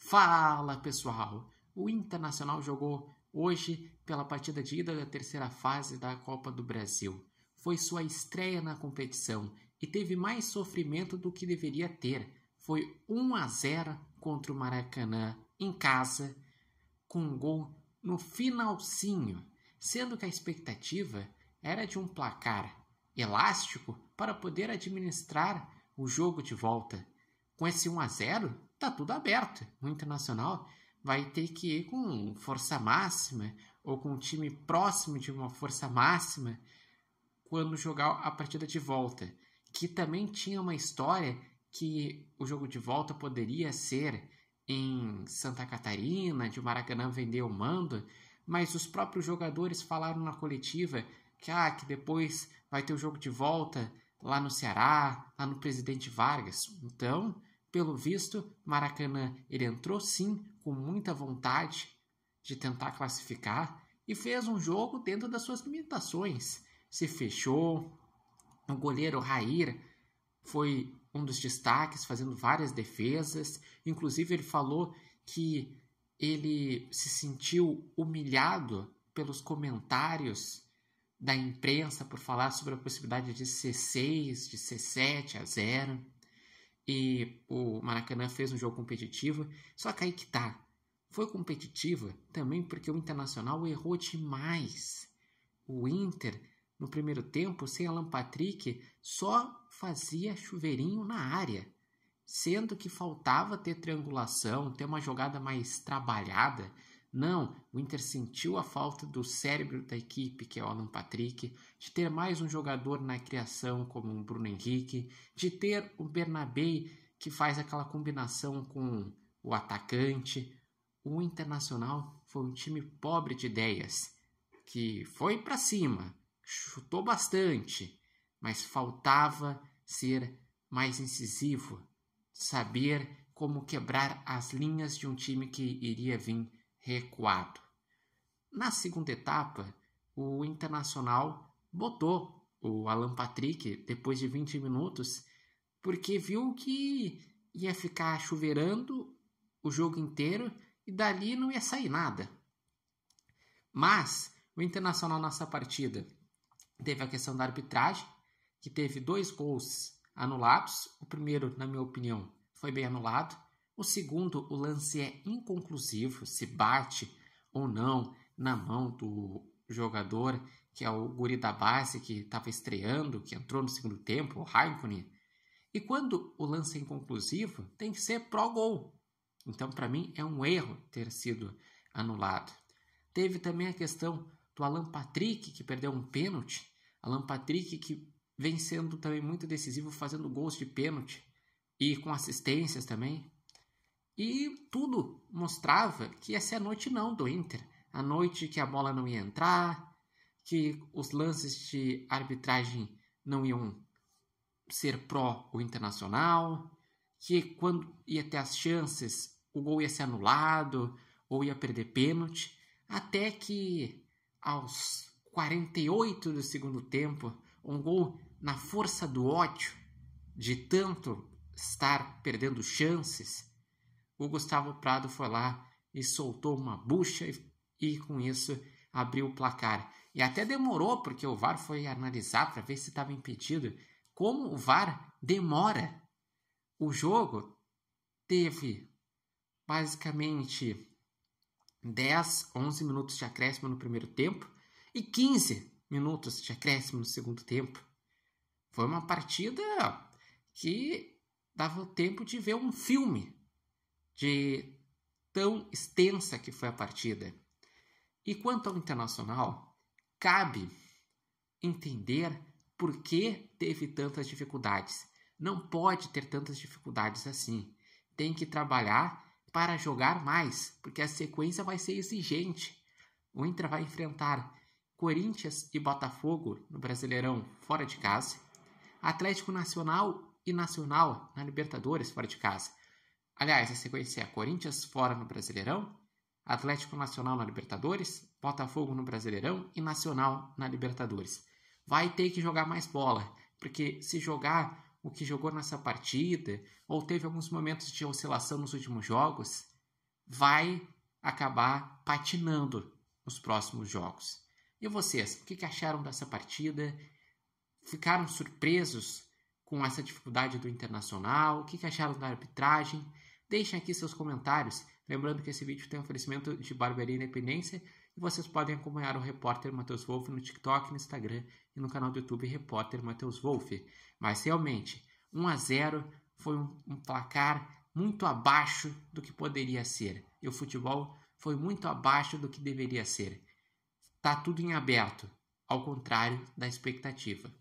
Fala pessoal, o Internacional jogou hoje pela partida de ida da terceira fase da Copa do Brasil. Foi sua estreia na competição e teve mais sofrimento do que deveria ter. Foi 1-0 contra o Maracanã em casa, com um gol no finalzinho, sendo que a expectativa era de um placar elástico para poder administrar o jogo de volta. Com esse 1-0, tá tudo aberto. O Internacional vai ter que ir com força máxima ou com um time próximo de uma força máxima quando jogar a partida de volta, que também tinha uma história que o jogo de volta poderia ser em Santa Catarina, de Maracanã vender o mando, mas os próprios jogadores falaram na coletiva que depois vai ter o jogo de volta lá no Ceará, lá no Presidente Vargas. Então, pelo visto, Maracanã ele entrou sim com muita vontade de tentar classificar e fez um jogo dentro das suas limitações. Se fechou, o goleiro Rair foi um dos destaques, fazendo várias defesas. Inclusive, ele falou que ele se sentiu humilhado pelos comentários da imprensa por falar sobre a possibilidade de ser 6, de ser 7-0. E o Maracanã fez um jogo competitivo, só que aí que tá. Foi competitiva também porque o Internacional errou demais. O Inter, no primeiro tempo, sem Alan Patrick, só fazia chuveirinho na área, sendo que faltava ter triangulação, ter uma jogada mais trabalhada. Não, o Inter sentiu a falta do cérebro da equipe, que é o Alan Patrick, de ter mais um jogador na criação como o Bruno Henrique, de ter o Bernabé, que faz aquela combinação com o atacante. O Internacional foi um time pobre de ideias, que foi para cima, chutou bastante, mas faltava ser mais incisivo, saber como quebrar as linhas de um time que iria vir recuado. Na segunda etapa, o Internacional botou o Alan Patrick depois de 20 minutos, porque viu que ia ficar chuveirando o jogo inteiro e dali não ia sair nada. Mas o Internacional nessa partida teve a questão da arbitragem, que teve 2 gols anulados. O primeiro, na minha opinião, foi bem anulado. O segundo, o lance é inconclusivo, se bate ou não na mão do jogador, que é o guri da base, que estava estreando, que entrou no segundo tempo, o Raikkonen. E quando o lance é inconclusivo, tem que ser pró-gol. Então, para mim, é um erro ter sido anulado. Teve também a questão do Alan Patrick, que perdeu um pênalti. Alan Patrick, que vem sendo também muito decisivo, fazendo gols de pênalti e com assistências também. E tudo mostrava que ia ser a noite não do Inter. A noite que a bola não ia entrar, que os lances de arbitragem não iam ser pró o Internacional, que quando ia ter as chances, o gol ia ser anulado ou ia perder pênalti. Até que aos 48 do segundo tempo, um gol na força do ódio, de tanto estar perdendo chances, o Gustavo Prado foi lá e soltou uma bucha e com isso abriu o placar. E até demorou, porque o VAR foi analisar para ver se estava impedido. Como o VAR demora. O jogo teve basicamente 10, 11 minutos de acréscimo no primeiro tempo e 15 minutos de acréscimo no segundo tempo. Foi uma partida que dava o tempo de ver um filme de tão extensa que foi a partida. E quanto ao Internacional, cabe entender por que teve tantas dificuldades. Não pode ter tantas dificuldades assim. Tem que trabalhar para jogar mais, porque a sequência vai ser exigente. O Inter vai enfrentar Corinthians e Botafogo no Brasileirão fora de casa, Atlético Nacional e Nacional na Libertadores fora de casa. Aliás, a sequência é Corinthians fora no Brasileirão, Atlético Nacional na Libertadores, Botafogo no Brasileirão e Nacional na Libertadores. Vai ter que jogar mais bola, porque se jogar o que jogou nessa partida, ou teve alguns momentos de oscilação nos últimos jogos, vai acabar patinando nos próximos jogos. E vocês, o que acharam dessa partida? Ficaram surpresos com essa dificuldade do Internacional? O que acharam da arbitragem? Deixem aqui seus comentários. Lembrando que esse vídeo tem oferecimento de Barbearia Independência e vocês podem acompanhar o repórter Matheus Wolff no TikTok, no Instagram e no canal do YouTube Repórter Matheus Wolff. Mas realmente, 1-0 foi um placar muito abaixo do que poderia ser. E o futebol foi muito abaixo do que deveria ser. Tá tudo em aberto, ao contrário da expectativa.